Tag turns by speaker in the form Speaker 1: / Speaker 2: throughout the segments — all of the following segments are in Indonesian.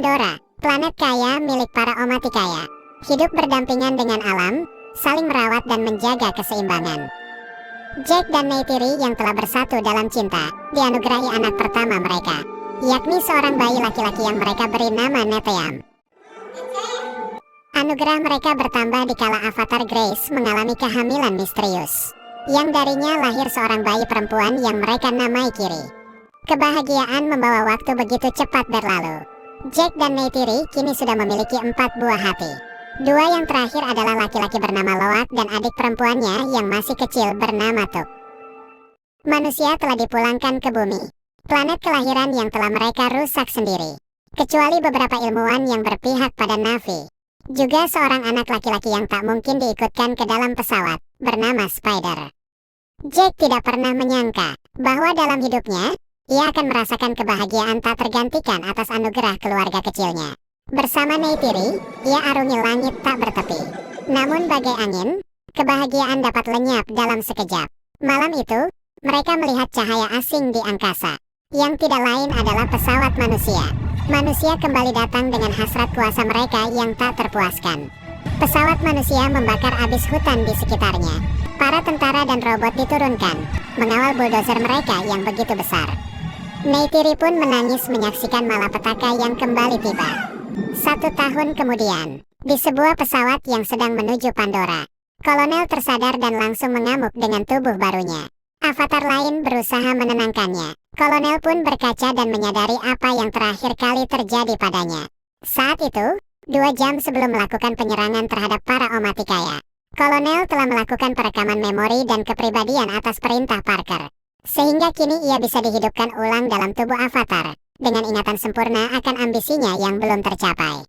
Speaker 1: Pandora, planet kaya milik para Omaticaya. Hidup berdampingan dengan alam, saling merawat dan menjaga keseimbangan. Jack dan Neytiri yang telah bersatu dalam cinta, dianugerahi anak pertama mereka, yakni seorang bayi laki-laki yang mereka beri nama Neteyam. Anugerah mereka bertambah dikala avatar Grace mengalami kehamilan misterius, yang darinya lahir seorang bayi perempuan yang mereka namai Kiri. Kebahagiaan membawa waktu begitu cepat berlalu. Jack dan Neytiri kini sudah memiliki 4 buah hati. 2 yang terakhir adalah laki-laki bernama Loak dan adik perempuannya yang masih kecil bernama Tuk. Manusia telah dipulangkan ke bumi, planet kelahiran yang telah mereka rusak sendiri. Kecuali beberapa ilmuwan yang berpihak pada Na'vi. Juga seorang anak laki-laki yang tak mungkin diikutkan ke dalam pesawat, bernama Spider. Jack tidak pernah menyangka bahwa dalam hidupnya, ia akan merasakan kebahagiaan tak tergantikan atas anugerah keluarga kecilnya. Bersama Neytiri, ia arungi langit tak bertepi. Namun bagai angin, kebahagiaan dapat lenyap dalam sekejap. Malam itu, mereka melihat cahaya asing di angkasa. Yang tidak lain adalah pesawat manusia. Manusia kembali datang dengan hasrat kuasa mereka yang tak terpuaskan. Pesawat manusia membakar abis hutan di sekitarnya. Para tentara dan robot diturunkan, mengawal bulldozer mereka yang begitu besar. Neytiri pun menangis menyaksikan malapetaka yang kembali tiba. 1 tahun kemudian, di sebuah pesawat yang sedang menuju Pandora, kolonel tersadar dan langsung mengamuk dengan tubuh barunya. Avatar lain berusaha menenangkannya. Kolonel pun berkaca dan menyadari apa yang terakhir kali terjadi padanya. Saat itu, 2 jam sebelum melakukan penyerangan terhadap para Omaticaya, kolonel telah melakukan perekaman memori dan kepribadian atas perintah Parker. Sehingga kini ia bisa dihidupkan ulang dalam tubuh avatar, dengan ingatan sempurna akan ambisinya yang belum tercapai.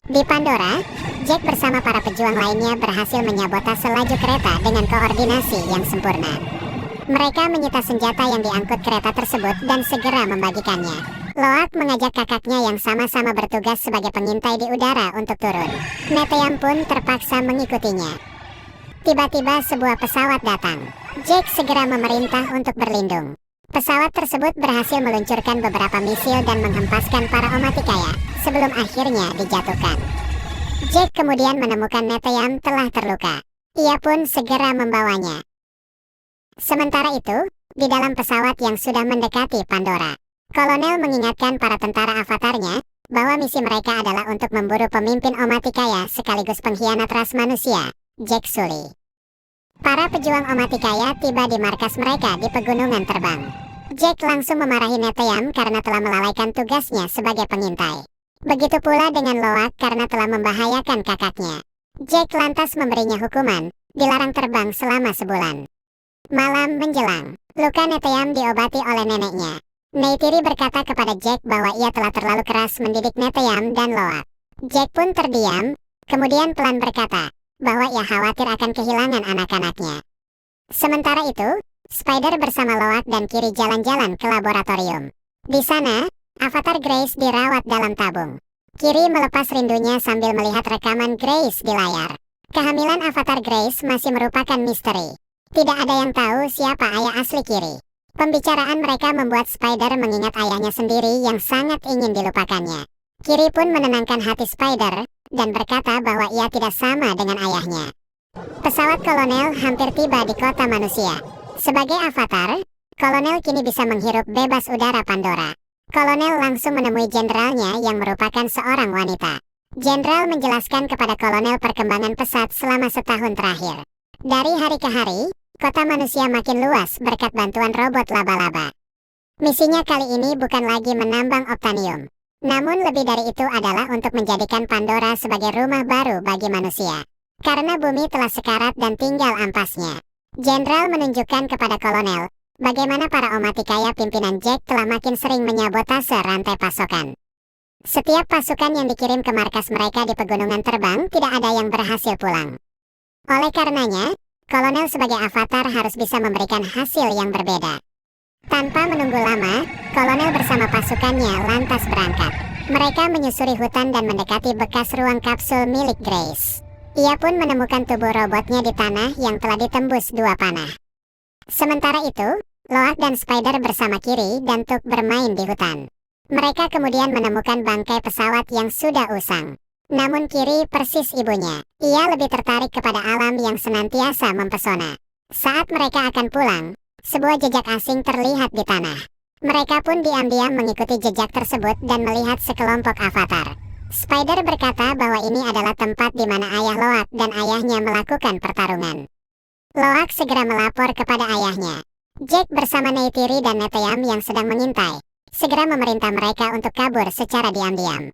Speaker 1: Di Pandora, Jack bersama para pejuang lainnya berhasil menyabotase laju kereta dengan koordinasi yang sempurna. Mereka menyita senjata yang diangkut kereta tersebut dan segera membagikannya. Loak mengajak kakaknya yang sama-sama bertugas sebagai pengintai di udara untuk turun. Neteyam pun terpaksa mengikutinya. Tiba-tiba sebuah pesawat datang. Jack segera memerintah untuk berlindung. Pesawat tersebut berhasil meluncurkan beberapa misil dan menghempaskan para Omaticaya sebelum akhirnya dijatuhkan. Jack kemudian menemukan Neteyam telah terluka. Ia pun segera membawanya. Sementara itu, di dalam pesawat yang sudah mendekati Pandora, kolonel mengingatkan para tentara avatarnya bahwa misi mereka adalah untuk memburu pemimpin Omaticaya sekaligus pengkhianat ras manusia, Jack Sully. Para pejuang Omaticaya tiba di markas mereka di pegunungan terbang. Jack langsung memarahi Neteyam karena telah melalaikan tugasnya sebagai pengintai. Begitu pula dengan Loak karena telah membahayakan kakaknya. Jack lantas memberinya hukuman, dilarang terbang selama sebulan. Malam menjelang, luka Neteyam diobati oleh neneknya. Neytiri berkata kepada Jack bahwa ia telah terlalu keras mendidik Neteyam dan Loak. Jack pun terdiam, kemudian pelan berkata bahwa ia khawatir akan kehilangan anak-anaknya. Sementara itu, Spider bersama Loak dan Kiri jalan-jalan ke laboratorium. Di sana, avatar Grace dirawat dalam tabung. Kiri melepas rindunya sambil melihat rekaman Grace di layar. Kehamilan avatar Grace masih merupakan misteri. Tidak ada yang tahu siapa ayah asli Kiri. Pembicaraan mereka membuat Spider mengingat ayahnya sendiri yang sangat ingin dilupakannya. Kiri pun menenangkan hati Spider dan berkata bahwa ia tidak sama dengan ayahnya. Pesawat kolonel hampir tiba di kota manusia. Sebagai avatar, kolonel kini bisa menghirup bebas udara Pandora. Kolonel langsung menemui jenderalnya yang merupakan seorang wanita. Jenderal menjelaskan kepada kolonel perkembangan pesat selama setahun terakhir. Dari hari ke hari, kota manusia makin luas berkat bantuan robot laba-laba. Misinya kali ini bukan lagi menambang Optanium. Namun lebih dari itu adalah untuk menjadikan Pandora sebagai rumah baru bagi manusia. Karena bumi telah sekarat dan tinggal ampasnya. Jenderal menunjukkan kepada kolonel bagaimana para Omaticaya pimpinan Jack telah makin sering menyabotase rantai pasokan. Setiap pasukan yang dikirim ke markas mereka di pegunungan terbang tidak ada yang berhasil pulang. Oleh karenanya, kolonel sebagai avatar harus bisa memberikan hasil yang berbeda. Tanpa menunggu lama, kolonel bersama pasukannya lantas berangkat. Mereka menyusuri hutan dan mendekati bekas ruang kapsul milik Grace. Ia pun menemukan tubuh robotnya di tanah yang telah ditembus 2 panah. Sementara itu, Loak dan Spider bersama Kiri dan Tuk bermain di hutan. Mereka kemudian menemukan bangkai pesawat yang sudah usang. Namun Kiri persis ibunya. Ia lebih tertarik kepada alam yang senantiasa mempesona. Saat mereka akan pulang, sebuah jejak asing terlihat di tanah. Mereka pun diam-diam mengikuti jejak tersebut dan melihat sekelompok avatar. Spider berkata bahwa ini adalah tempat di mana ayah Loak dan ayahnya melakukan pertarungan. Loak segera melapor kepada ayahnya. Jack bersama Neytiri dan Neteyam yang sedang mengintai, segera memerintah mereka untuk kabur secara diam-diam.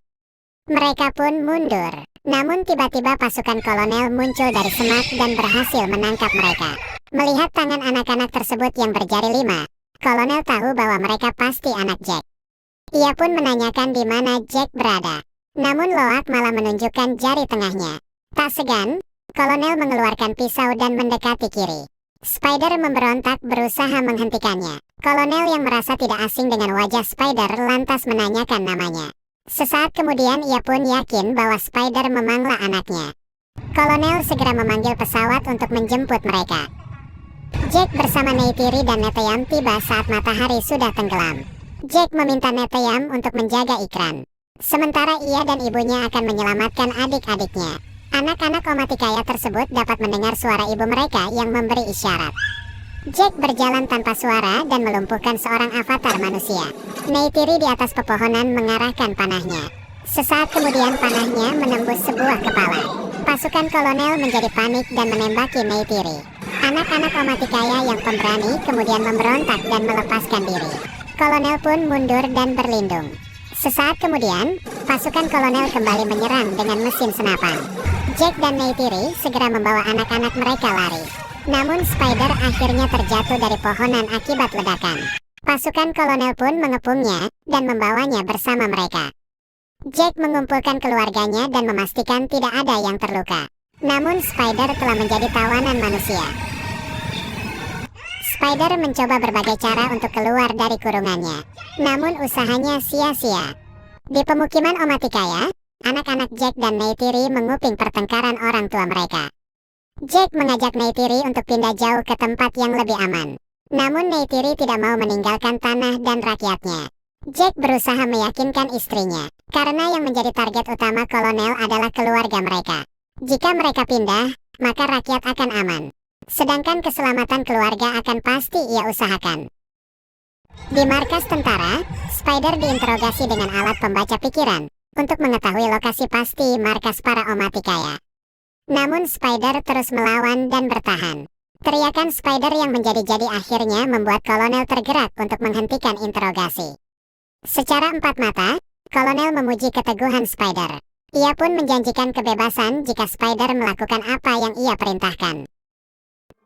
Speaker 1: Mereka pun mundur. Namun tiba-tiba pasukan kolonel muncul dari semak dan berhasil menangkap mereka. Melihat tangan anak-anak tersebut yang berjari 5, kolonel tahu bahwa mereka pasti anak Jack. Ia pun menanyakan di mana Jack berada. Namun Loak malah menunjukkan jari tengahnya. Tak segan, kolonel mengeluarkan pisau dan mendekati Kiri. Spider memberontak berusaha menghentikannya. Kolonel yang merasa tidak asing dengan wajah Spider lantas menanyakan namanya. Sesaat kemudian ia pun yakin bahwa Spider memanglah anaknya. Kolonel segera memanggil pesawat untuk menjemput mereka. Jack bersama Neytiri dan Neteyam tiba saat matahari sudah tenggelam. Jack meminta Neteyam untuk menjaga Ikran. Sementara ia dan ibunya akan menyelamatkan adik-adiknya. Anak-anak Omaticaya tersebut dapat mendengar suara ibu mereka yang memberi isyarat. Jack berjalan tanpa suara dan melumpuhkan seorang avatar manusia. Neytiri di atas pepohonan mengarahkan panahnya. Sesaat kemudian panahnya menembus sebuah kepala. Pasukan kolonel menjadi panik dan menembaki Neytiri. Anak-anak Omaticaya yang pemberani kemudian memberontak dan melepaskan diri. Kolonel pun mundur dan berlindung. Sesaat kemudian, pasukan kolonel kembali menyerang dengan mesin senapan. Jack dan Neytiri segera membawa anak-anak mereka lari. Namun Spider akhirnya terjatuh dari pohonan akibat ledakan. Pasukan kolonel pun mengepungnya dan membawanya bersama mereka. Jack mengumpulkan keluarganya dan memastikan tidak ada yang terluka. Namun Spider telah menjadi tawanan manusia. Spider mencoba berbagai cara untuk keluar dari kurungannya. Namun usahanya sia-sia. Di pemukiman Omaticaya, anak-anak Jack dan Neytiri menguping pertengkaran orang tua mereka. Jack mengajak Neytiri untuk pindah jauh ke tempat yang lebih aman. Namun Neytiri tidak mau meninggalkan tanah dan rakyatnya. Jack berusaha meyakinkan istrinya, karena yang menjadi target utama kolonel adalah keluarga mereka. Jika mereka pindah, maka rakyat akan aman. Sedangkan keselamatan keluarga akan pasti ia usahakan. Di markas tentara, Spider diinterogasi dengan alat pembaca pikiran untuk mengetahui lokasi pasti markas para Omaticaya. Namun Spider terus melawan dan bertahan. Teriakan Spider yang menjadi-jadi akhirnya membuat kolonel tergerak untuk menghentikan interogasi. Secara empat mata, kolonel memuji keteguhan Spider. Ia pun menjanjikan kebebasan jika Spider melakukan apa yang ia perintahkan.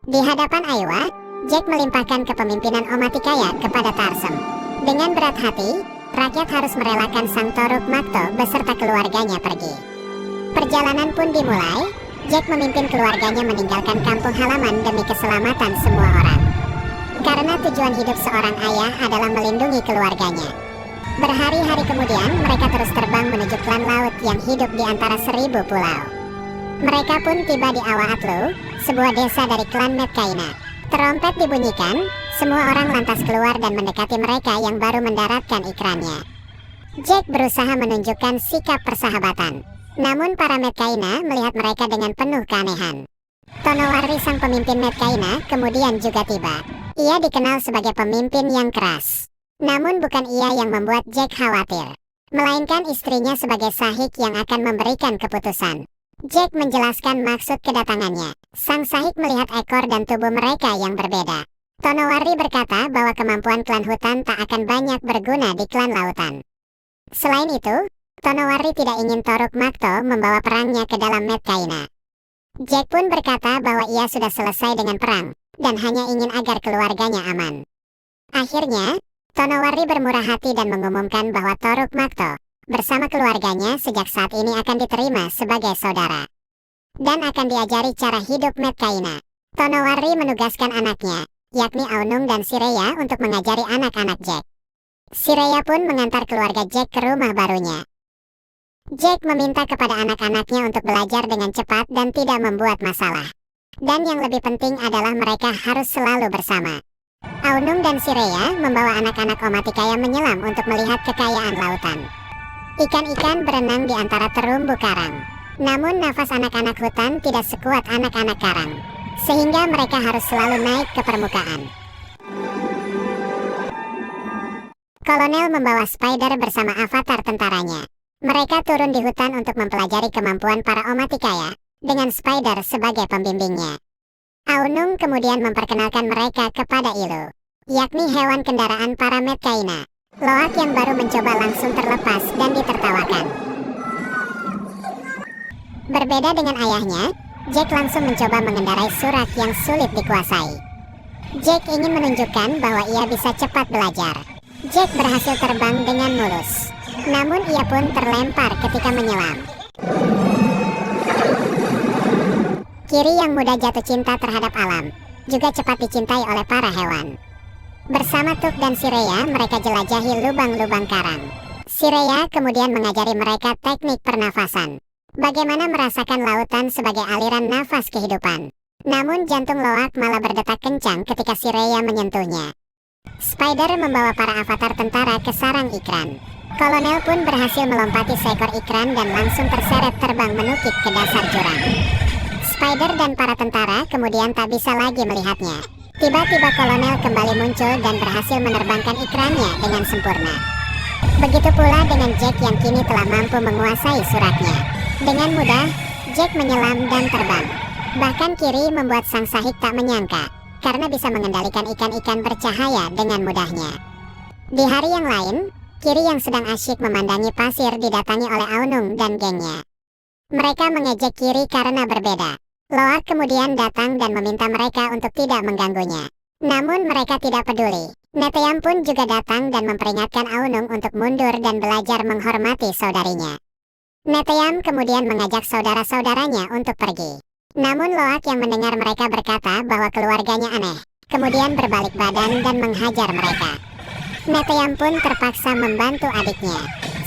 Speaker 1: Di hadapan Aiwa, Jack melimpahkan kepemimpinan Omaticaya kepada Tarsem. Dengan berat hati, rakyat harus merelakan Sang Toruk Makto beserta keluarganya pergi. Perjalanan pun dimulai. Jack memimpin keluarganya meninggalkan kampung halaman demi keselamatan semua orang. Karena tujuan hidup seorang ayah adalah melindungi keluarganya. Berhari-hari kemudian, mereka terus terbang menuju klan laut yang hidup di antara 1000 pulau. Mereka pun tiba di Awa-Atlu, sebuah desa dari klan Medcaina. Terompet dibunyikan, semua orang lantas keluar dan mendekati mereka yang baru mendaratkan ikrannya. Jack berusaha menunjukkan sikap persahabatan. Namun para Medcaina melihat mereka dengan penuh keanehan. Tonowari sang pemimpin Medcaina kemudian juga tiba. Ia dikenal sebagai pemimpin yang keras. Namun bukan ia yang membuat Jack khawatir, melainkan istrinya sebagai sahik yang akan memberikan keputusan. Jack menjelaskan maksud kedatangannya. Sang sahik melihat ekor dan tubuh mereka yang berbeda. Tonowari berkata bahwa kemampuan klan hutan tak akan banyak berguna di klan lautan. Selain itu, Tonowari tidak ingin Toruk Makto membawa perangnya ke dalam Medcaina. Jack pun berkata bahwa ia sudah selesai dengan perang, dan hanya ingin agar keluarganya aman. Akhirnya, Tonowari bermurah hati dan mengumumkan bahwa Toruk Makto bersama keluarganya sejak saat ini akan diterima sebagai saudara. Dan akan diajari cara hidup Medcaina. Tonowari menugaskan anaknya, yakni Aunung dan Sireya untuk mengajari anak-anak Jack. Sireya pun mengantar keluarga Jack ke rumah barunya. Jack meminta kepada anak-anaknya untuk belajar dengan cepat dan tidak membuat masalah. Dan yang lebih penting adalah mereka harus selalu bersama. Aunung dan Sireya membawa anak-anak Omaticaya menyelam untuk melihat kekayaan lautan. Ikan-ikan berenang di antara terumbu karang. Namun nafas anak-anak hutan tidak sekuat anak-anak karang, sehingga mereka harus selalu naik ke permukaan. Kolonel membawa Spider bersama avatar tentaranya. Mereka turun di hutan untuk mempelajari kemampuan para Omaticaya, dengan Spider sebagai pembimbingnya. Aunung kemudian memperkenalkan mereka kepada Ilu, yakni hewan kendaraan para Metkaina. Loak yang baru mencoba langsung terlepas dan ditertawakan. Berbeda dengan ayahnya, Jack langsung mencoba mengendarai surak yang sulit dikuasai. Jack ingin menunjukkan bahwa ia bisa cepat belajar. Jack berhasil terbang dengan mulus, namun ia pun terlempar ketika menyelam. Kiri yang mudah jatuh cinta terhadap alam, juga cepat dicintai oleh para hewan. Bersama Tuk dan Sireya, mereka jelajahi lubang-lubang karang. Sireya kemudian mengajari mereka teknik pernafasan, bagaimana merasakan lautan sebagai aliran nafas kehidupan. Namun jantung Loak malah berdetak kencang ketika Sireya menyentuhnya. Spider membawa para avatar tentara ke sarang ikran. Kolonel pun berhasil melompati seekor ikran dan langsung terseret terbang menukik ke dasar jurang. Spider dan para tentara kemudian tak bisa lagi melihatnya. Tiba-tiba kolonel kembali muncul dan berhasil menerbangkan ikrannya dengan sempurna. Begitu pula dengan Jack yang kini telah mampu menguasai suraknya. Dengan mudah, Jack menyelam dan terbang. Bahkan Kiri membuat sang sahik tak menyangka, karena bisa mengendalikan ikan-ikan bercahaya dengan mudahnya. Di hari yang lain, Kiri yang sedang asyik memandangi pasir didatangi oleh Aunung dan gengnya. Mereka mengejek Kiri karena berbeda. Loak kemudian datang dan meminta mereka untuk tidak mengganggunya. Namun mereka tidak peduli. Neteyam pun juga datang dan memperingatkan Aunung untuk mundur dan belajar menghormati saudarinya. Neteyam kemudian mengajak saudara-saudaranya untuk pergi. Namun Loak yang mendengar mereka berkata bahwa keluarganya aneh, kemudian berbalik badan dan menghajar mereka. Neteyam pun terpaksa membantu adiknya.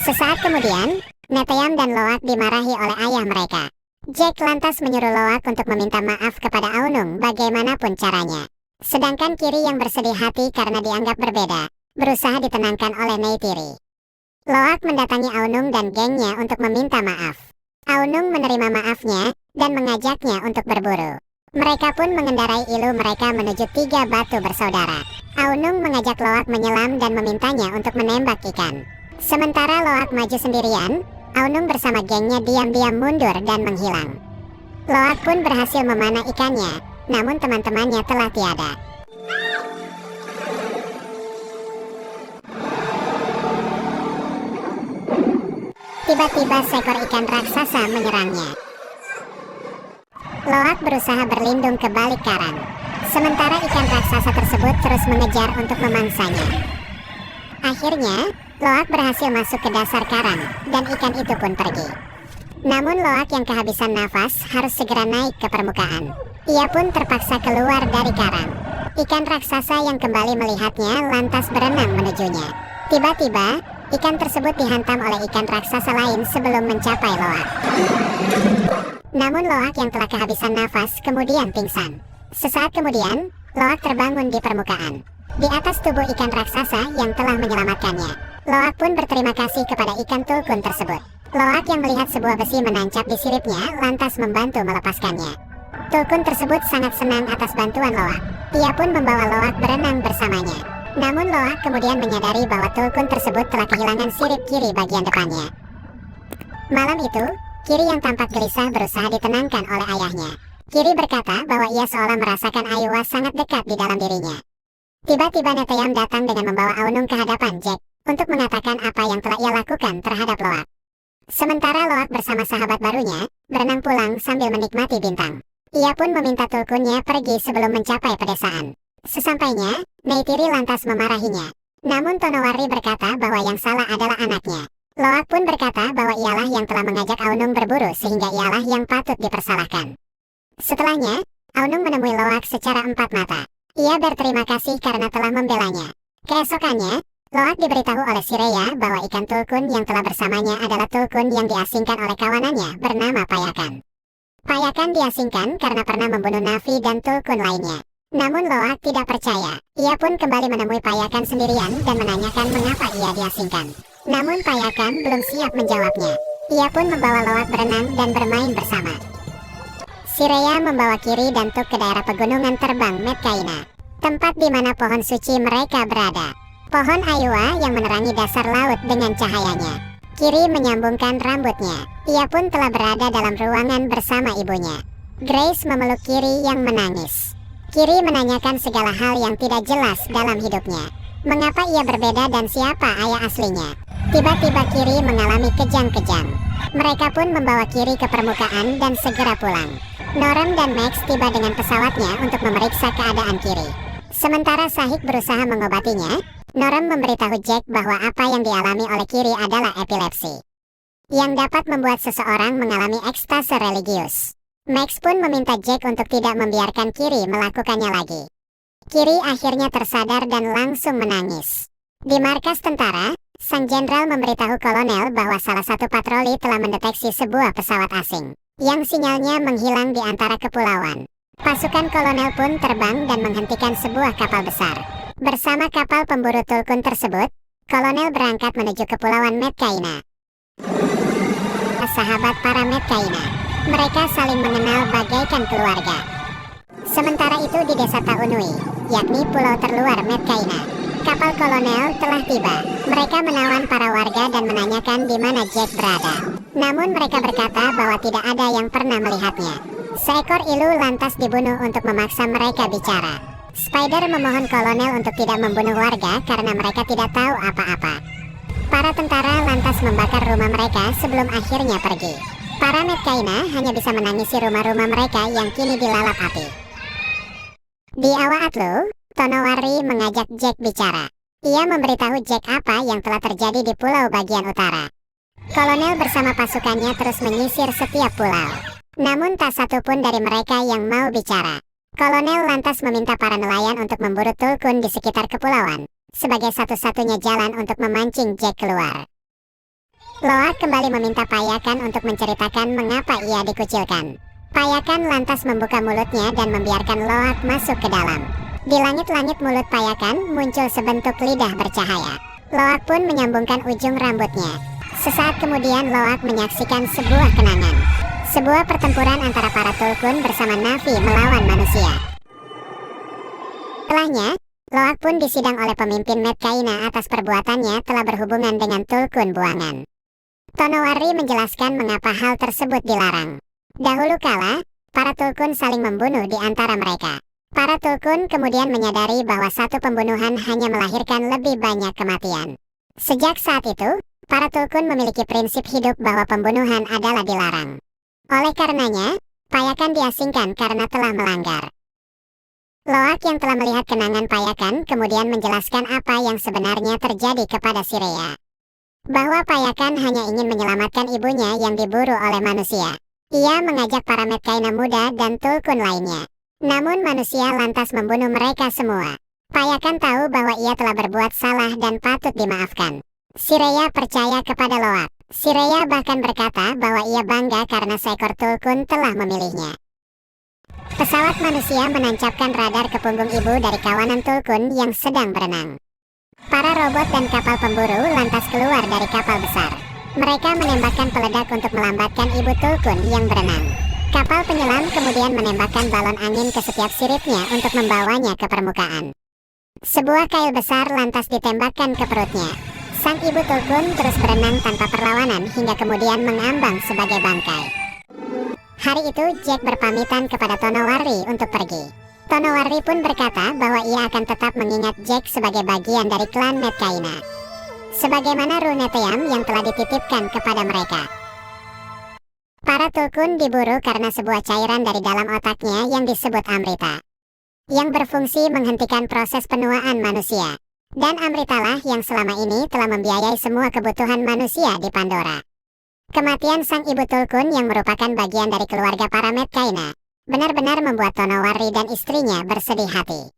Speaker 1: Sesaat kemudian, Neteyam dan Loak dimarahi oleh ayah mereka. Jack lantas menyuruh Loak untuk meminta maaf kepada Aunung bagaimanapun caranya. Sedangkan Kiri yang bersedih hati karena dianggap berbeda, berusaha ditenangkan oleh Neytiri. Loak mendatangi Aunung dan gengnya untuk meminta maaf. Aunung menerima maafnya dan mengajaknya untuk berburu. Mereka pun mengendarai ilu mereka menuju 3 batu bersaudara. Aunung mengajak Loak menyelam dan memintanya untuk menembak ikan. Sementara Loak maju sendirian, Aunung bersama gengnya diam-diam mundur dan menghilang. Loak pun berhasil memanah ikannya, namun teman-temannya telah tiada. Tiba-tiba seekor ikan raksasa menyerangnya. Loak berusaha berlindung ke balik karang, sementara ikan raksasa tersebut terus mengejar untuk memangsanya. Akhirnya, Loak berhasil masuk ke dasar karang, dan ikan itu pun pergi. Namun Loak yang kehabisan nafas harus segera naik ke permukaan. Ia pun terpaksa keluar dari karang. Ikan raksasa yang kembali melihatnya lantas berenang menujunya. Tiba-tiba, ikan tersebut dihantam oleh ikan raksasa lain sebelum mencapai Loak. Namun Loak yang telah kehabisan nafas kemudian pingsan. Sesaat kemudian, Loak terbangun di permukaan, di atas tubuh ikan raksasa yang telah menyelamatkannya. Loak pun berterima kasih kepada ikan tulkun tersebut. Loak yang melihat sebuah besi menancap di siripnya lantas membantu melepaskannya. Tulkun tersebut sangat senang atas bantuan Loak. Ia pun membawa Loak berenang bersamanya. Namun Loak kemudian menyadari bahwa tulkun tersebut telah kehilangan sirip kiri bagian depannya. Malam itu, Kiri yang tampak gelisah berusaha ditenangkan oleh ayahnya. Kiri berkata bahwa ia seolah merasakan Ayuwa sangat dekat di dalam dirinya. Tiba-tiba Neteyam datang dengan membawa Aunung ke hadapan Jack untuk mengatakan apa yang telah ia lakukan terhadap Loak. Sementara Loak bersama sahabat barunya berenang pulang sambil menikmati bintang. Ia pun meminta tulkunnya pergi sebelum mencapai pedesaan. Sesampainya, Neytiri lantas memarahinya. Namun Tonowari berkata bahwa yang salah adalah anaknya. Loak pun berkata bahwa ialah yang telah mengajak Aunung berburu sehingga ialah yang patut dipersalahkan. Setelahnya, Aunung menemui Loak secara empat mata. Ia berterima kasih karena telah membelanya. Keesokannya, Loak diberitahu oleh Sireya bahwa ikan tulkun yang telah bersamanya adalah tulkun yang diasingkan oleh kawanannya bernama Payakan. Payakan diasingkan karena pernah membunuh Navi dan tulkun lainnya. Namun Loak tidak percaya. Ia pun kembali menemui Payakan sendirian dan menanyakan mengapa ia diasingkan. Namun Payakan belum siap menjawabnya. Ia pun membawa Loak berenang dan bermain bersama. Sireya membawa Kiri dan Tuk ke daerah pegunungan terbang Medcaina, tempat di mana pohon suci mereka berada. Pohon Ayua yang menerangi dasar laut dengan cahayanya. Kiri menyambungkan rambutnya. Ia pun telah berada dalam ruangan bersama ibunya. Grace memeluk Kiri yang menangis. Kiri menanyakan segala hal yang tidak jelas dalam hidupnya. Mengapa ia berbeda dan siapa ayah aslinya? Tiba-tiba Kiri mengalami kejang-kejang. Mereka pun membawa Kiri ke permukaan dan segera pulang. Norem dan Max tiba dengan pesawatnya untuk memeriksa keadaan Kiri. Sementara Sahik berusaha mengobatinya, Norem memberitahu Jack bahwa apa yang dialami oleh Kiri adalah epilepsi, yang dapat membuat seseorang mengalami ekstase religius. Max pun meminta Jack untuk tidak membiarkan Kiri melakukannya lagi. Kiri akhirnya tersadar dan langsung menangis. Di markas tentara, sang jenderal memberitahu kolonel bahwa salah satu patroli telah mendeteksi sebuah pesawat asing, yang sinyalnya menghilang di antara kepulauan. Pasukan kolonel pun terbang dan menghentikan sebuah kapal besar. Bersama kapal pemburu Tulkun tersebut, kolonel berangkat menuju kepulauan Medcaina. Sahabat para Medcaina. Mereka saling mengenal bagaikan keluarga. Sementara itu di desa Taunui, yakni pulau terluar Medcaina, kapal kolonel telah tiba. Mereka menawan para warga dan menanyakan di mana Jack berada. Namun mereka berkata bahwa tidak ada yang pernah melihatnya. Seekor ilu lantas dibunuh untuk memaksa mereka bicara. Spider memohon kolonel untuk tidak membunuh warga karena mereka tidak tahu apa-apa. Para tentara lantas membakar rumah mereka sebelum akhirnya pergi. Para Medcaina hanya bisa menangisi rumah-rumah mereka yang kini dilalap api. Di Awaatlu, Tonowari mengajak Jack bicara. Ia memberitahu Jack apa yang telah terjadi di pulau bagian utara. Kolonel bersama pasukannya terus menyisir setiap pulau. Namun tak satu pun dari mereka yang mau bicara. Kolonel lantas meminta para nelayan untuk memburu Tulkun di sekitar kepulauan, sebagai satu-satunya jalan untuk memancing Jack keluar. Loak kembali meminta Payakan untuk menceritakan mengapa ia dikucilkan. Payakan lantas membuka mulutnya dan membiarkan Loak masuk ke dalam. Di langit-langit mulut Payakan muncul sebentuk lidah bercahaya. Loak pun menyambungkan ujung rambutnya. Sesaat kemudian Loak menyaksikan sebuah kenangan. Sebuah pertempuran antara para Tulkun bersama Navi melawan manusia. Setelahnya, Loak pun disidang oleh pemimpin Medcaina atas perbuatannya telah berhubungan dengan Tulkun buangan. Tonowari menjelaskan mengapa hal tersebut dilarang. Dahulu kala, para Tulkun saling membunuh di antara mereka. Para Tulkun kemudian menyadari bahwa satu pembunuhan hanya melahirkan lebih banyak kematian. Sejak saat itu, para Tulkun memiliki prinsip hidup bahwa pembunuhan adalah dilarang. Oleh karenanya, Payakan diasingkan karena telah melanggar. Loak yang telah melihat kenangan Payakan kemudian menjelaskan apa yang sebenarnya terjadi kepada Sireya. Bahwa Payakan hanya ingin menyelamatkan ibunya yang diburu oleh manusia. Ia mengajak para Medcaina muda dan Tulkun lainnya. Namun manusia lantas membunuh mereka semua. Payakan tahu bahwa ia telah berbuat salah dan patut dimaafkan. Sireya percaya kepada Loak. Sireya bahkan berkata bahwa ia bangga karena seekor Tulkun telah memilihnya. Pesawat manusia menancapkan radar ke punggung ibu dari kawanan Tulkun yang sedang berenang. Para robot dan kapal pemburu lantas keluar dari kapal besar. Mereka menembakkan peledak untuk melambatkan ibu Tulkun yang berenang. Kapal penyelam kemudian menembakkan balon angin ke setiap siripnya untuk membawanya ke permukaan. Sebuah kail besar lantas ditembakkan ke perutnya. Sang ibu Tulkun terus berenang tanpa perlawanan hingga kemudian mengambang sebagai bangkai. Hari itu Jack berpamitan kepada Tonowari untuk pergi. Tonowari pun berkata bahwa ia akan tetap mengingat Jack sebagai bagian dari klan Medcaina, sebagaimana Runeteam yang telah dititipkan kepada mereka. Para Tulkun diburu karena sebuah cairan dari dalam otaknya yang disebut Amrita, yang berfungsi menghentikan proses penuaan manusia. Dan Amritalah yang selama ini telah membiayai semua kebutuhan manusia di Pandora. Kematian sang ibu Tulkun yang merupakan bagian dari keluarga para Medcaina benar-benar membuat Tonowari dan istrinya bersedih hati.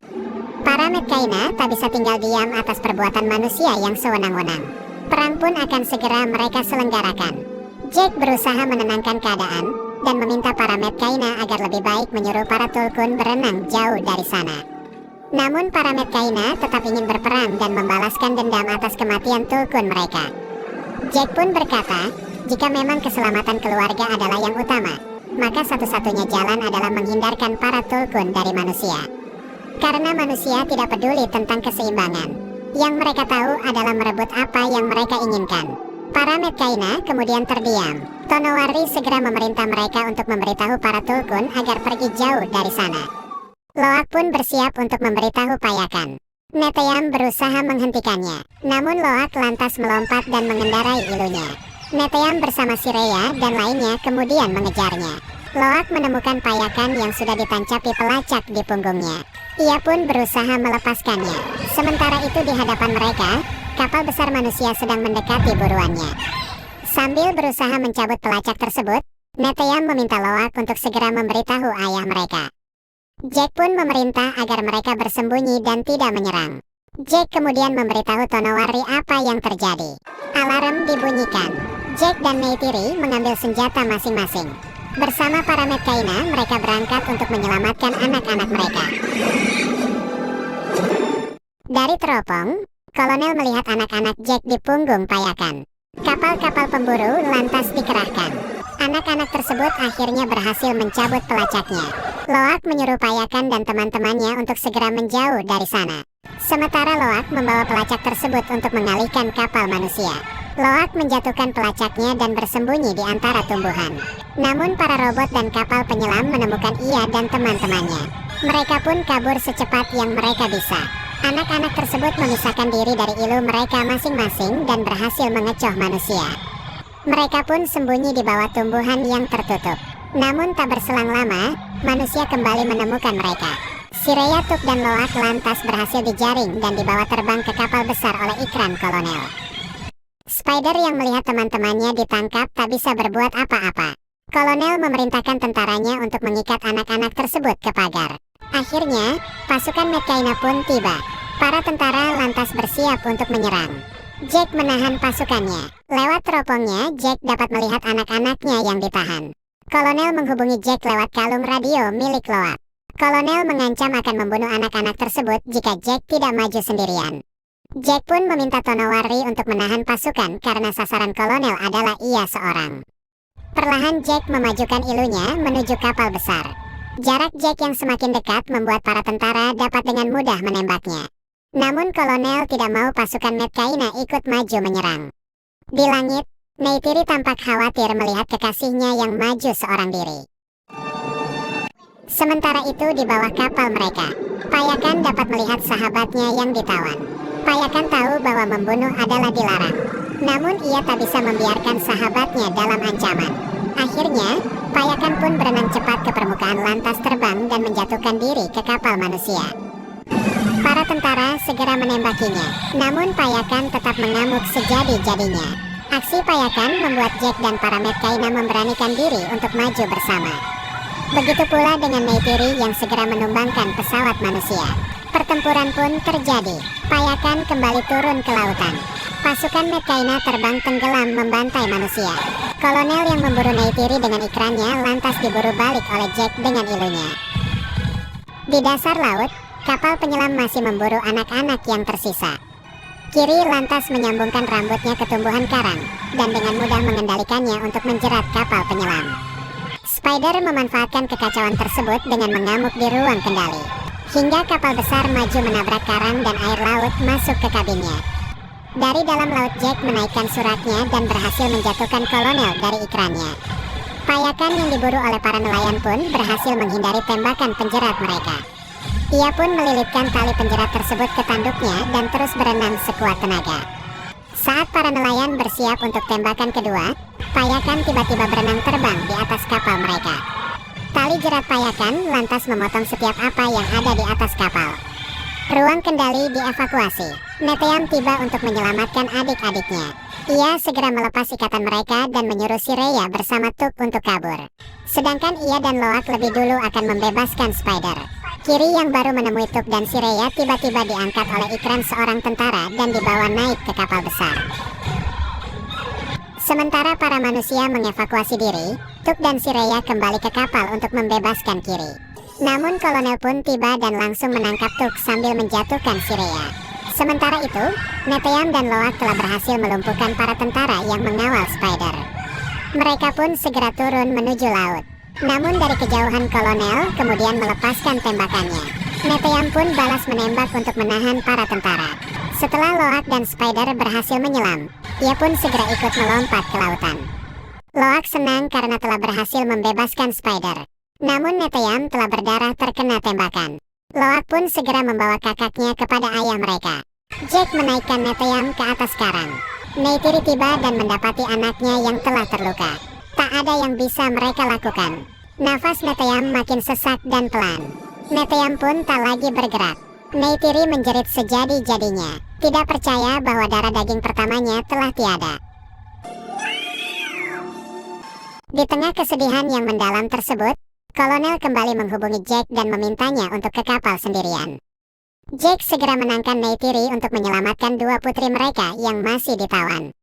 Speaker 1: Para Medcaina tak bisa tinggal diam atas perbuatan manusia yang sewenang-wenang. Perang pun akan segera mereka selenggarakan. Jack berusaha menenangkan keadaan. dan meminta para Medcaina agar lebih baik menyuruh para Tulkun berenang jauh dari sana. Namun para Medcaina tetap ingin berperang dan membalaskan dendam atas kematian Tulkun mereka. Jack pun berkata, jika memang keselamatan keluarga adalah yang utama, maka satu-satunya jalan adalah menghindarkan para Tulkun dari manusia. Karena manusia tidak peduli tentang keseimbangan. Yang mereka tahu adalah merebut apa yang mereka inginkan. Para Medcaina kemudian terdiam. Tonowari segera memerintah mereka untuk memberitahu para Tulkun agar pergi jauh dari sana. Loak pun bersiap untuk memberitahu Payakan. Neteyam berusaha menghentikannya, namun Loak lantas melompat dan mengendarai ilunya. Neteyam bersama Sireya dan lainnya kemudian mengejarnya. Loak menemukan Payakan yang sudah ditancapi pelacak di punggungnya. Ia pun berusaha melepaskannya. Sementara itu di hadapan mereka, kapal besar manusia sedang mendekati buruannya. Sambil berusaha mencabut pelacak tersebut, Neteyam meminta Loak untuk segera memberitahu ayah mereka. Jack pun memerintah agar mereka bersembunyi dan tidak menyerang. Jack kemudian memberitahu Tonowari apa yang terjadi. Alarm dibunyikan. Jack dan Neytiri mengambil senjata masing-masing. Bersama para Medcaina, mereka berangkat untuk menyelamatkan anak-anak mereka. Dari teropong, Kolonel melihat anak-anak Jack di punggung Payakan. Kapal-kapal pemburu lantas dikerahkan. Anak-anak tersebut akhirnya berhasil mencabut pelacaknya. Loak menyuruh Payakan dan teman-temannya untuk segera menjauh dari sana. Sementara Loak membawa pelacak tersebut untuk mengalihkan kapal manusia. Loak menjatuhkan pelacaknya dan bersembunyi di antara tumbuhan. Namun para robot dan kapal penyelam menemukan ia dan teman-temannya. Mereka pun kabur secepat yang mereka bisa. Anak-anak tersebut memisahkan diri dari ilu mereka masing-masing dan berhasil mengecoh manusia. Mereka pun sembunyi di bawah tumbuhan yang tertutup. Namun tak berselang lama, manusia kembali menemukan mereka. Sireya, Tuk dan Loak lantas berhasil dijaring dan dibawa terbang ke kapal besar oleh ikran Kolonel. Spider yang melihat teman-temannya ditangkap tak bisa berbuat apa-apa. Kolonel memerintahkan tentaranya untuk mengikat anak-anak tersebut ke pagar. Akhirnya, pasukan Medcaina pun tiba. Para tentara lantas bersiap untuk menyerang. Jack menahan pasukannya. Lewat teropongnya, Jack dapat melihat anak-anaknya yang ditahan. Kolonel menghubungi Jack lewat kalung radio milik Loak. Kolonel mengancam akan membunuh anak-anak tersebut jika Jack tidak maju sendirian. Jack pun meminta Tonowari untuk menahan pasukan karena sasaran kolonel adalah ia seorang. Perlahan Jack memajukan ilunya menuju kapal besar. Jarak Jack yang semakin dekat membuat para tentara dapat dengan mudah menembaknya. Namun kolonel tidak mau pasukan Medcaina ikut maju menyerang. Di langit, Neytiri tampak khawatir melihat kekasihnya yang maju seorang diri. Sementara itu di bawah kapal mereka, Payakan dapat melihat sahabatnya yang ditawan. Payakan tahu bahwa membunuh adalah dilarang. Namun ia tak bisa membiarkan sahabatnya dalam ancaman. Akhirnya, Payakan pun berenang cepat ke permukaan lantas terbang dan menjatuhkan diri ke kapal manusia. Para tentara segera menembakinya. Namun Payakan tetap mengamuk sejadi-jadinya. Aksi Payakan membuat Jack dan para Medcaina memberanikan diri untuk maju bersama. Begitu pula dengan Neytiri yang segera menumbangkan pesawat manusia. Pertempuran pun terjadi. Payakan kembali turun ke lautan. Pasukan Medcaina terbang tenggelam membantai manusia. Kolonel yang memburu Neytiri dengan ikrannya lantas diburu balik oleh Jack dengan ilunya. Di dasar laut, kapal penyelam masih memburu anak-anak yang tersisa. Kiri lantas menyambungkan rambutnya ke tumbuhan karang, dan dengan mudah mengendalikannya untuk menjerat kapal penyelam. Spider memanfaatkan kekacauan tersebut dengan mengamuk di ruang kendali. Hingga kapal besar maju menabrak karang dan air laut masuk ke kabinnya. Dari dalam laut Jack menaikkan suratnya dan berhasil menjatuhkan kolonel dari ikrannya. Payakan yang diburu oleh para nelayan pun berhasil menghindari tembakan penjerat mereka. Ia pun melilitkan tali penjerat tersebut ke tanduknya dan terus berenang sekuat tenaga. Saat para nelayan bersiap untuk tembakan kedua, Payakan tiba-tiba berenang terbang di atas kapal mereka. Tali jerat Payakan lantas memotong setiap apa yang ada di atas kapal. Ruang kendali dievakuasi. Neteyam tiba untuk menyelamatkan adik-adiknya. Ia segera melepas ikatan mereka dan menyuruh Sireya bersama Tuk untuk kabur. Sedangkan ia dan Loak lebih dulu akan membebaskan Spider. Kiri yang baru menemui Tuk dan Sireya tiba-tiba diangkat oleh ikran seorang tentara dan dibawa naik ke kapal besar. Sementara para manusia mengevakuasi diri, Tuk dan Sireya kembali ke kapal untuk membebaskan Kiri. Namun kolonel pun tiba dan langsung menangkap Tuk sambil menjatuhkan Sireya. Sementara itu, Neteyam dan Loak telah berhasil melumpuhkan para tentara yang mengawal Spider. Mereka pun segera turun menuju laut. Namun dari kejauhan kolonel kemudian melepaskan tembakannya. Neteyam pun balas menembak untuk menahan para tentara. Setelah Loak dan Spider berhasil menyelam, ia pun segera ikut melompat ke lautan. Loak senang karena telah berhasil membebaskan Spider. Namun Neteyam telah berdarah terkena tembakan. Loak pun segera membawa kakaknya kepada ayah mereka. Jack menaikkan Neteyam ke atas karang. Neytiri tiba dan mendapati anaknya yang telah terluka. Tak ada yang bisa mereka lakukan. Nafas Neteyam makin sesak dan pelan. Neteyam pun tak lagi bergerak. Neytiri menjerit sejadi-jadinya, tidak percaya bahwa darah daging pertamanya telah tiada. Di tengah kesedihan yang mendalam tersebut, kolonel kembali menghubungi Jack dan memintanya untuk ke kapal sendirian. Jack segera menangkan Neytiri untuk menyelamatkan dua putri mereka yang masih ditawan.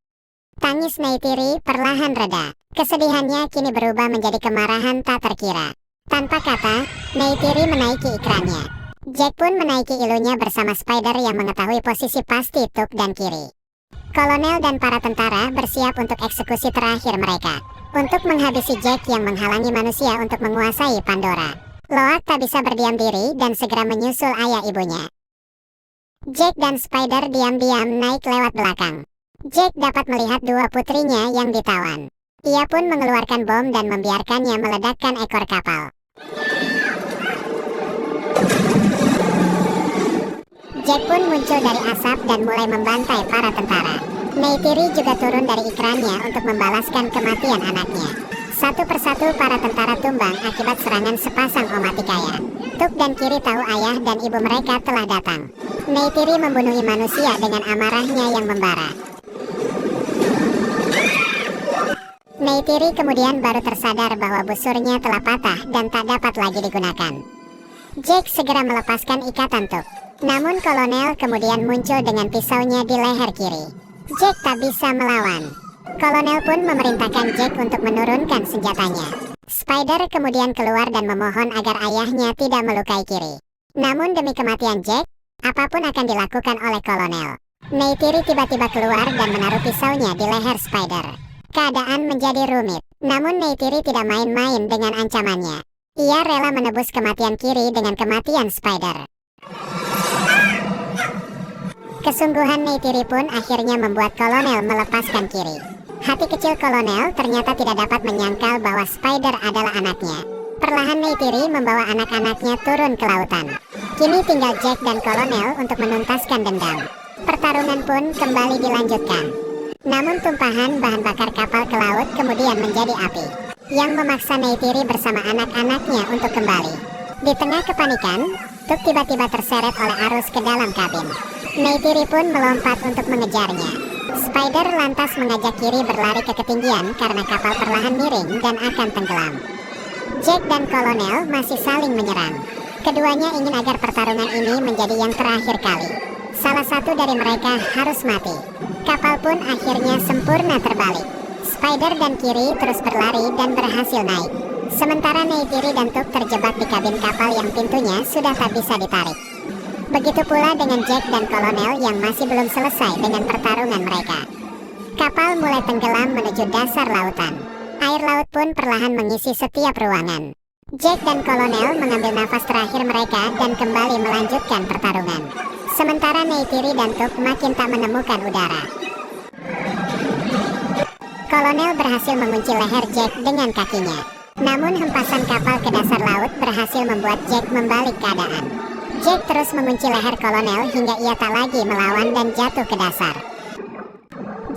Speaker 1: Tangis Neytiri perlahan reda. Kesedihannya kini berubah menjadi kemarahan tak terkira. Tanpa kata, Neytiri menaiki ikrannya. Jack pun menaiki ilunya bersama Spider yang mengetahui posisi pasti Tuk dan Kiri. Kolonel dan para tentara bersiap untuk eksekusi terakhir mereka. Untuk menghabisi Jack yang menghalangi manusia untuk menguasai Pandora. Loak tak bisa berdiam diri dan segera menyusul ayah ibunya. Jack dan Spider diam-diam naik lewat belakang. Jack dapat melihat dua putrinya yang ditawan. Ia pun mengeluarkan bom dan membiarkannya meledakkan ekor kapal. Jack pun muncul dari asap dan mulai membantai para tentara. Neytiri juga turun dari ikrannya untuk membalaskan kematian anaknya. Satu persatu para tentara tumbang akibat serangan sepasang Omaticaya. Tuk dan Kiri tahu ayah dan ibu mereka telah datang. Neytiri membunuhi manusia dengan amarahnya yang membara. Neytiri kemudian baru tersadar bahwa busurnya telah patah dan tak dapat lagi digunakan. Jack segera melepaskan ikatan Tuk. Namun kolonel kemudian muncul dengan pisaunya di leher Kiri. Jack tak bisa melawan. Kolonel pun memerintahkan Jack untuk menurunkan senjatanya. Spider kemudian keluar dan memohon agar ayahnya tidak melukai Kiri. Namun demi kematian Jack, apapun akan dilakukan oleh kolonel. Neytiri tiba-tiba keluar dan menaruh pisaunya di leher Spider. Keadaan menjadi rumit. Namun Neytiri tidak main-main dengan ancamannya. Ia rela menebus kematian Kiri dengan kematian Spider. Kesungguhan Neytiri pun akhirnya membuat kolonel melepaskan Kiri. Hati kecil kolonel ternyata tidak dapat menyangkal bahwa Spider adalah anaknya. Perlahan Neytiri membawa anak-anaknya turun ke lautan. Kini tinggal Jack dan kolonel untuk menuntaskan dendam. Pertarungan pun kembali dilanjutkan. Namun tumpahan bahan bakar kapal ke laut kemudian menjadi api, yang memaksa Neytiri bersama anak-anaknya untuk kembali. Di tengah kepanikan, Tuk tiba-tiba terseret oleh arus ke dalam kabin. Neytiri pun melompat untuk mengejarnya. Spider lantas mengajak Kiri berlari ke ketinggian karena kapal perlahan miring dan akan tenggelam. Jack dan kolonel masih saling menyerang. Keduanya ingin agar pertarungan ini menjadi yang terakhir kali. Salah satu dari mereka harus mati. Kapal pun akhirnya sempurna terbalik. Spider dan Kiri terus berlari dan berhasil naik. Sementara Neytiri dan Tuk terjebak di kabin kapal yang pintunya sudah tak bisa ditarik. Begitu pula dengan Jack dan kolonel yang masih belum selesai dengan pertarungan mereka. Kapal mulai tenggelam menuju dasar lautan. Air laut pun perlahan mengisi setiap ruangan. Jack dan kolonel mengambil nafas terakhir mereka dan kembali melanjutkan pertarungan. Sementara Neytiri dan Tuk makin tak menemukan udara. Kolonel berhasil mengunci leher Jack dengan kakinya. Namun hempasan kapal ke dasar laut berhasil membuat Jack membalik keadaan. Jack terus mengunci leher kolonel hingga ia tak lagi melawan dan jatuh ke dasar.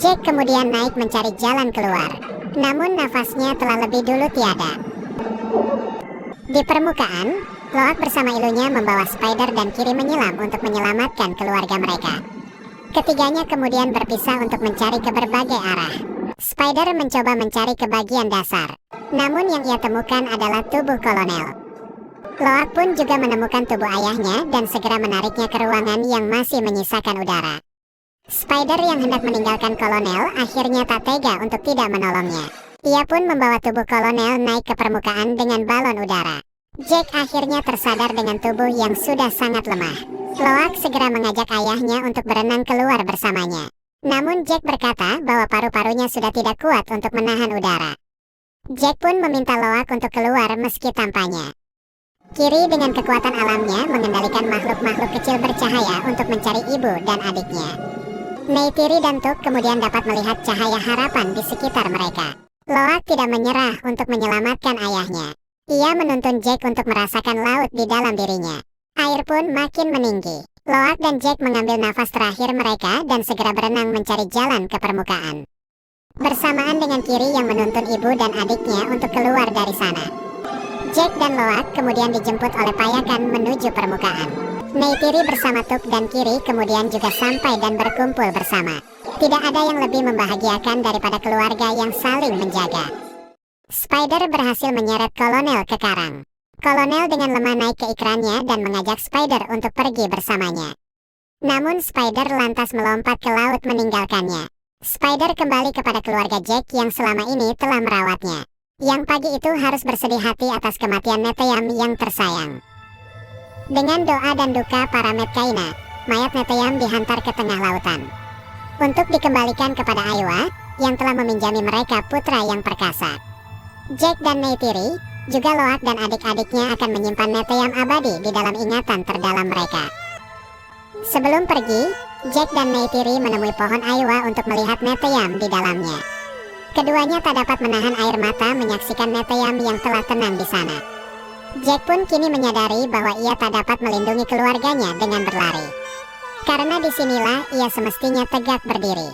Speaker 1: Jack kemudian naik mencari jalan keluar. Namun nafasnya telah lebih dulu tiada. Di permukaan, Loak bersama ilunya membawa Spider dan Kiri menyelam untuk menyelamatkan keluarga mereka. Ketiganya kemudian berpisah untuk mencari ke berbagai arah. Spider mencoba mencari ke bagian dasar. Namun yang ia temukan adalah tubuh kolonel. Loak pun juga menemukan tubuh ayahnya dan segera menariknya ke ruangan yang masih menyisakan udara. Spider yang hendak meninggalkan kolonel akhirnya tak tega untuk tidak menolongnya. Ia pun membawa tubuh kolonel naik ke permukaan dengan balon udara. Jack akhirnya tersadar dengan tubuh yang sudah sangat lemah. Loak segera mengajak ayahnya untuk berenang keluar bersamanya. Namun Jack berkata bahwa paru-parunya sudah tidak kuat untuk menahan udara. Jack pun meminta Loak untuk keluar meski tanpanya. Kiri dengan kekuatan alamnya mengendalikan makhluk-makhluk kecil bercahaya untuk mencari ibu dan adiknya. Neytiri dan Tuk kemudian dapat melihat cahaya harapan di sekitar mereka. Loak tidak menyerah untuk menyelamatkan ayahnya. Ia menuntun Jack untuk merasakan laut di dalam dirinya. Air pun makin meninggi. Loak dan Jack mengambil nafas terakhir mereka dan segera berenang mencari jalan ke permukaan. Bersamaan dengan Kiri yang menuntun ibu dan adiknya untuk keluar dari sana. Jack dan Loak kemudian dijemput oleh payakan menuju permukaan. Neytiri bersama Tuk dan Kiri kemudian juga sampai dan berkumpul bersama. Tidak ada yang lebih membahagiakan daripada keluarga yang saling menjaga. Spider berhasil menyeret kolonel ke karang. Kolonel dengan lemah naik ke ikrannya dan mengajak Spider untuk pergi bersamanya. Namun Spider lantas melompat ke laut meninggalkannya. Spider kembali kepada keluarga Jack yang selama ini telah merawatnya. Yang pagi itu harus bersedih hati atas kematian Neteyam yang tersayang. Dengan doa dan duka para Medcaina, mayat Neteyam dihantar ke tengah lautan. Untuk dikembalikan kepada Eywa, yang telah meminjami mereka putra yang perkasa. Jack dan Neytiri, juga Loak dan adik-adiknya akan menyimpan Neteyam abadi di dalam ingatan terdalam mereka. Sebelum pergi, Jack dan Neytiri menemui pohon Eywa untuk melihat Neteyam di dalamnya. Keduanya tak dapat menahan air mata menyaksikan Neteyam yang telah tenang di sana. Jack pun kini menyadari bahwa ia tak dapat melindungi keluarganya dengan berlari. Karena disinilah ia semestinya tegak berdiri.